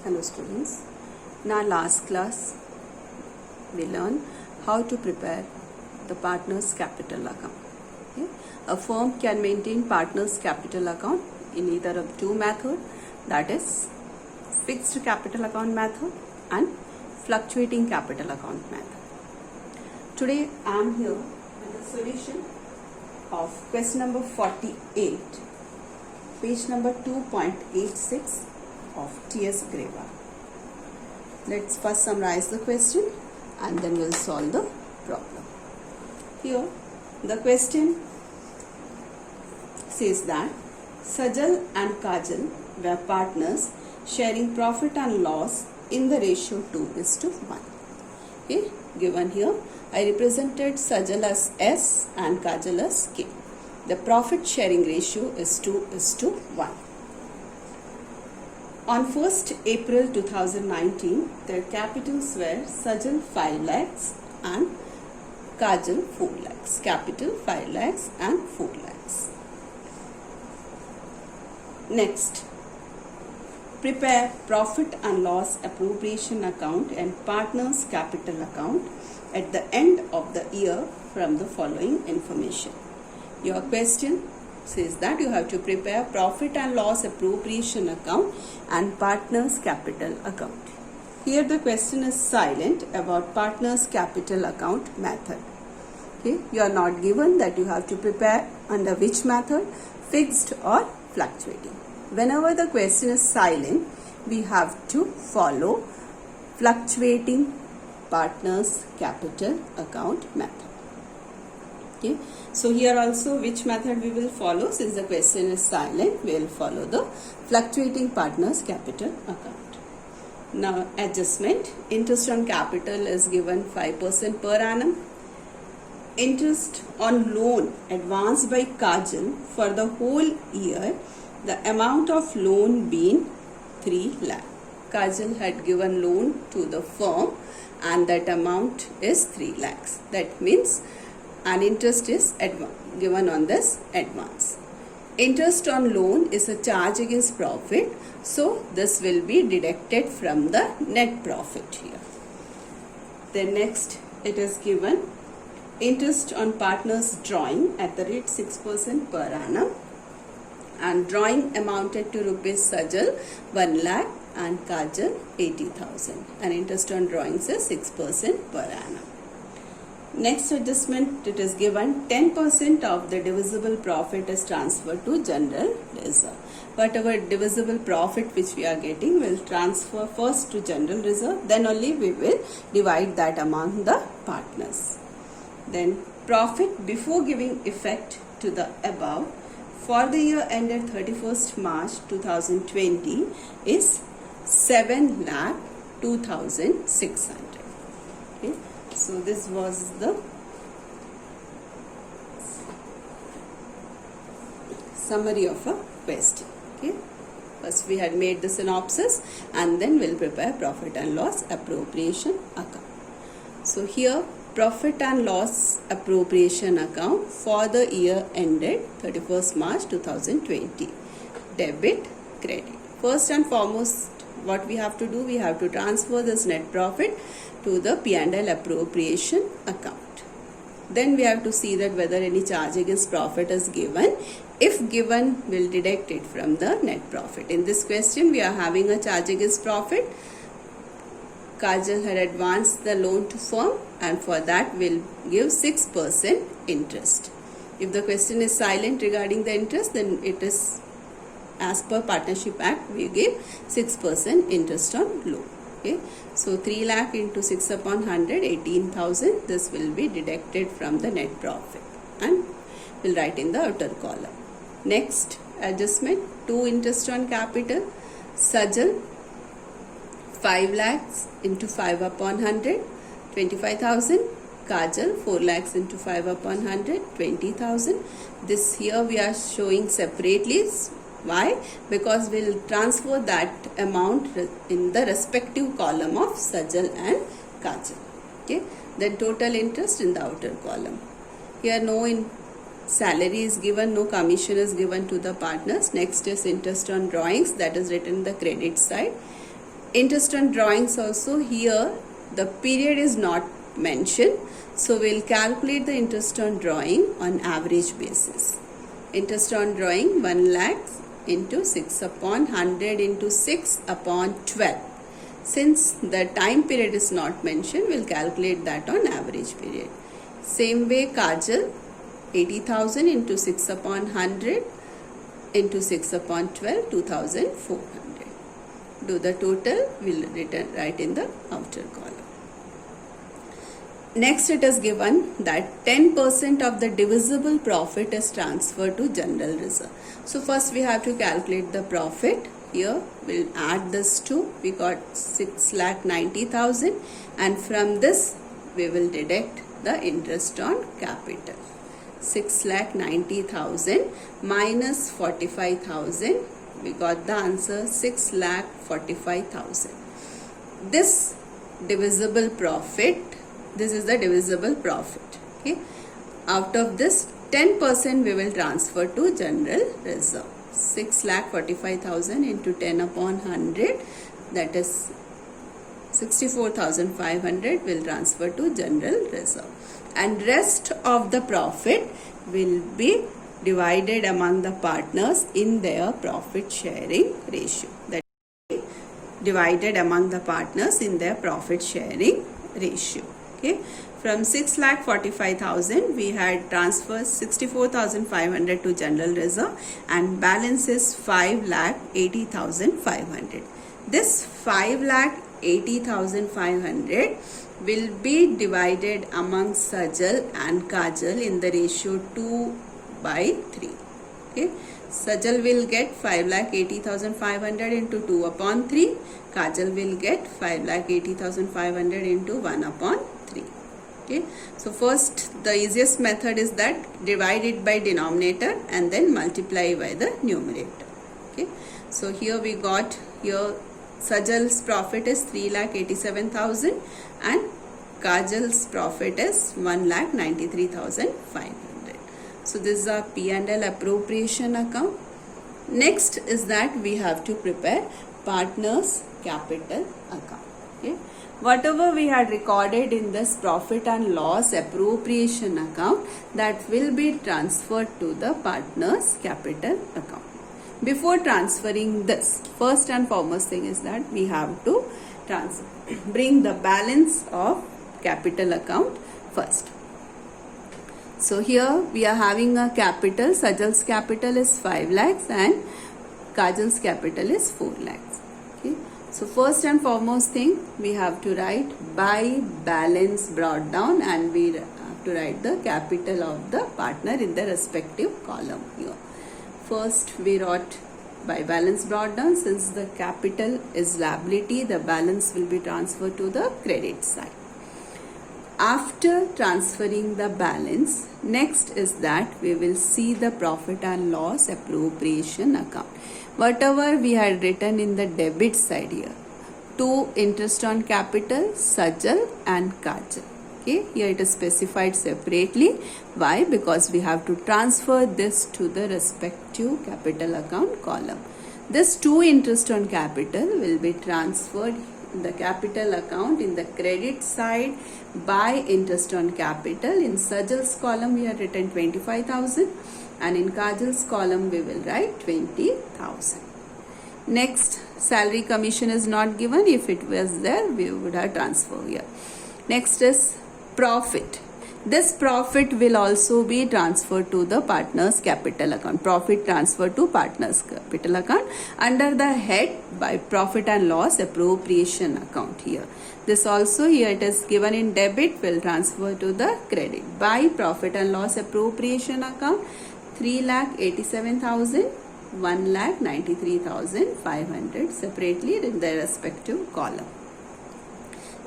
Hello students, in our last class we learned how to prepare the partner's capital account. Okay? A firm can maintain partner's capital account in either of two methods, that is fixed capital account method and fluctuating capital account method. Today I am here with the solution of question number 48, page number 2.86 of T.S. Greva. Let's first summarize the question and then we'll solve the problem. Here the question says that Sajal and Kajal were partners sharing profit and loss in the ratio 2:1. Okay, given here I represented Sajal as S and Kajal as K. The profit sharing ratio is 2:1. On 1st April 2019, their capitals were Sajal 5 lakhs and Kajal 4 lakhs. Capital 5 lakhs and 4 lakhs. Next, prepare profit and loss appropriation account and partners capital account at the end of the year from the following information. Your question says that you have to prepare profit and loss appropriation account and partners capital account. Here the question is silent about partners capital account method. Okay, you are not given that you have to prepare under which method, fixed or fluctuating. Whenever the question is silent, we have to follow fluctuating partners capital account method. Okay, so here also which method we will follow? Since the question is silent, we will follow the fluctuating partners capital account. Now adjustment, interest on capital is given 5% per annum. Interest on loan advanced by Kajal for the whole year, the amount of loan being 3 lakh. Kajal had given loan to the firm and that amount is 3 lakhs. That means an interest is given on this advance. Interest on loan is a charge against profit, so this will be deducted from the net profit here. Then next it is given interest on partners drawing at the rate 6% per annum, and drawing amounted to rupees Sajal 1 lakh and Kajal 80,000, and interest on drawings is 6% per annum. Next adjustment, it is given 10% of the divisible profit is transferred to general reserve. Whatever divisible profit which we are getting will transfer first to general reserve, then only we will divide that among the partners. Then profit before giving effect to the above for the year ended 31st March 2020 is 7,02,600. Okay. So this was the summary of a question. Okay. First we had made the synopsis and then we'll prepare profit and loss appropriation account. So here profit and loss appropriation account for the year ended 31st March 2020. Debit, credit. First and foremost, what we have to do, we have to transfer this net profit to the P&L appropriation account. Then we have to see that whether any charge against profit is given. If given, we'll deduct it from the net profit. In this question, we are having a charge against profit. Kajal had advanced the loan to firm and for that we'll give 6% interest. If the question is silent regarding the interest, then it is as per Partnership Act, we give 6% interest on loan. Okay. So 3 lakh into 6 upon 100, 18,000. This will be deducted from the net profit and we'll write in the outer column. Next adjustment, 2 interest on capital. Sajal 5 lakhs into 5 upon 100, 25,000. Kajal 4 lakhs into 5 upon 100, 20,000. This here we are showing separately. Why? Because we will transfer that amount in the respective column of Sajal and Kajal. Okay. Then total interest in the outer column. Here no salary is given, no commission is given to the partners. Next is interest on drawings, that is written in the credit side. interest on drawings also, here the period is not mentioned, so we'll calculate the interest on drawing on average basis. Interest on drawing 1 lakh into 6 upon 100 into 6 upon 12. Since the time period is not mentioned, we'll calculate that on average period. Same way, Kajal, 80,000 into 6 upon 100 into 6 upon 12, 2,400. Do the total, we'll write in the outer column. Next, it is given that 10% of the divisible profit is transferred to general reserve. So first we have to calculate the profit. Here we'll add this to, we got 6,90,000, and from this we will deduct the interest on capital. 6,90,000 minus 45,000, we got the answer 6,45,000. This divisible profit, this is the divisible profit. Okay, out of this 10% we will transfer to general reserve. 6,45,000 into 10 upon 100, that is 64,500 will transfer to general reserve, and rest of the profit will be divided among the partners in their profit sharing ratio. That is divided among the partners in their profit sharing ratio. Okay, from 6,45,000 we had transferred 64,500 to general reserve, and balance is 5,80,500. This 5,80,500 will be divided among Sajal and Kajal in the ratio 2/3. Okay, Sajal will get 5,80,500 into 2 upon 3. Kajal will get 5,80,500 into 1 upon 3. Okay, so first the easiest method is that divide it by denominator and then multiply by the numerator. Okay, so here we got, here Sajal's profit is 3,87,000 and Kajal's profit is 1,93,500. So this is our P&L appropriation account. Next is that we have to prepare partners capital account. Okay, whatever we had recorded in this profit and loss appropriation account, that will be transferred to the partners capital account. Before transferring this, first and foremost thing is that we have to bring the balance of capital account first. So here we are having a capital. Sajal's capital is 5 lakhs and Kajal's capital is 4 lakhs. Okay, so first and foremost thing, we have to write by balance brought down, and we have to write the capital of the partner in the respective column here. First we wrote by balance brought down. Since the capital is liability, the balance will be transferred to the credit side. After transferring the balance, next is that we will see the profit and loss appropriation account. Whatever we had written in the debit side here, to interest on capital, Sajal and Kajal. Okay, here it is specified separately. Why? Because we have to transfer this to the respective capital account column. This to interest on capital will be transferred in the capital account in the credit side by interest on capital. In Sajal's column we have written 25,000 and in Kajal's column we will write 20,000. Next, salary commission is not given. If it was there, we would have transferred here. Next is profit. This profit will also be transferred to the partners capital account. Profit transfer to partners capital account under the head by profit and loss appropriation account here. This also here it is given in debit, will transfer to the credit by profit and loss appropriation account. 3,87,000, 1,93,500 separately in their respective column.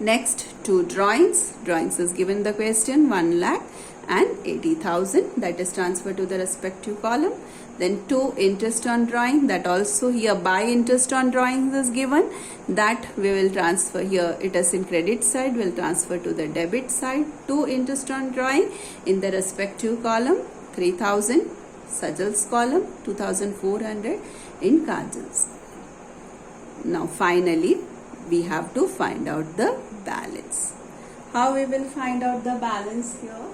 Next, to drawings. Drawings is given the question 1,80,000, that is transferred to the respective column. Then to interest on drawing, that also here by interest on drawings is given, that we will transfer here. It is in credit side, will transfer to the debit side. To interest on drawing in the respective column 3,000, Sajal's column 2,400 in Kajal's. Now finally, we have to find out the balance. How we will find out the balance here?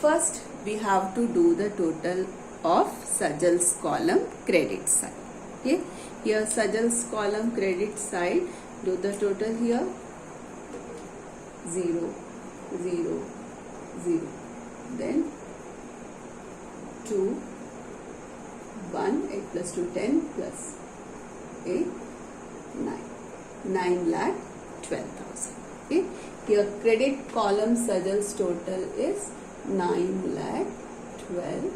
First, we have to do the total of Sajal's column credit side. Okay, here Sajal's column credit side, do the total here 0, 0, 0, then 2, 1, 8 plus 2, 10 plus 8, 9 lakh 12,000. Okay, here credit column Sajal's total is 9 lakh 12,000.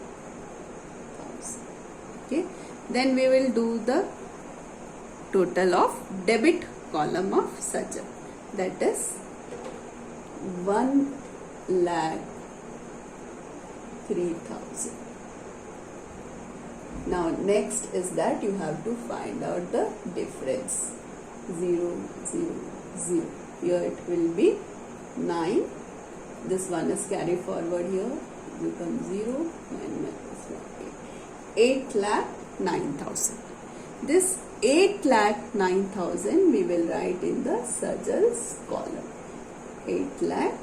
Okay, then we will do the total of debit column of Sajal, that is 1 lakh 3,000. Now next is that you have to find out the difference. 0, 0, 0. Here it will be 9. This one is carried forward here. Become 0. 9 minus 1, 8 lakh 9,000. This 8 lakh 9,000 we will write in the Sajal's column. 8 lakh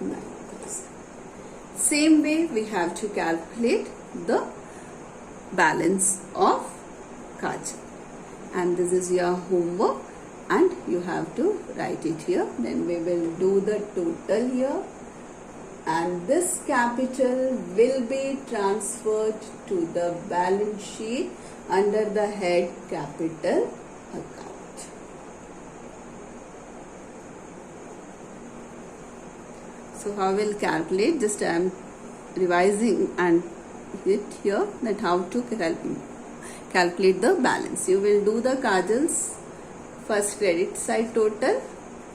9,000. Same way we have to calculate the balance of Kajal. And this is your homework and you have to write it here. Then we will do the total here. And this capital will be transferred to the balance sheet under the head capital account. So how we'll calculate, just I am revising and it here that how to calculate the balance. You will do the Kajal's first credit side total,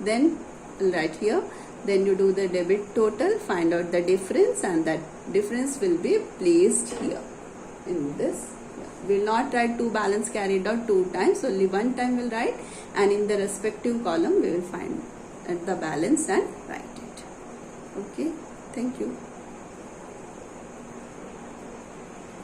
then write here, then you do the debit total, find out the difference, and that difference will be placed here in this. We will not write two balance carried out 2 times, only 1 time we will write, and in the respective column we will find the balance and write it. Okay, thank you.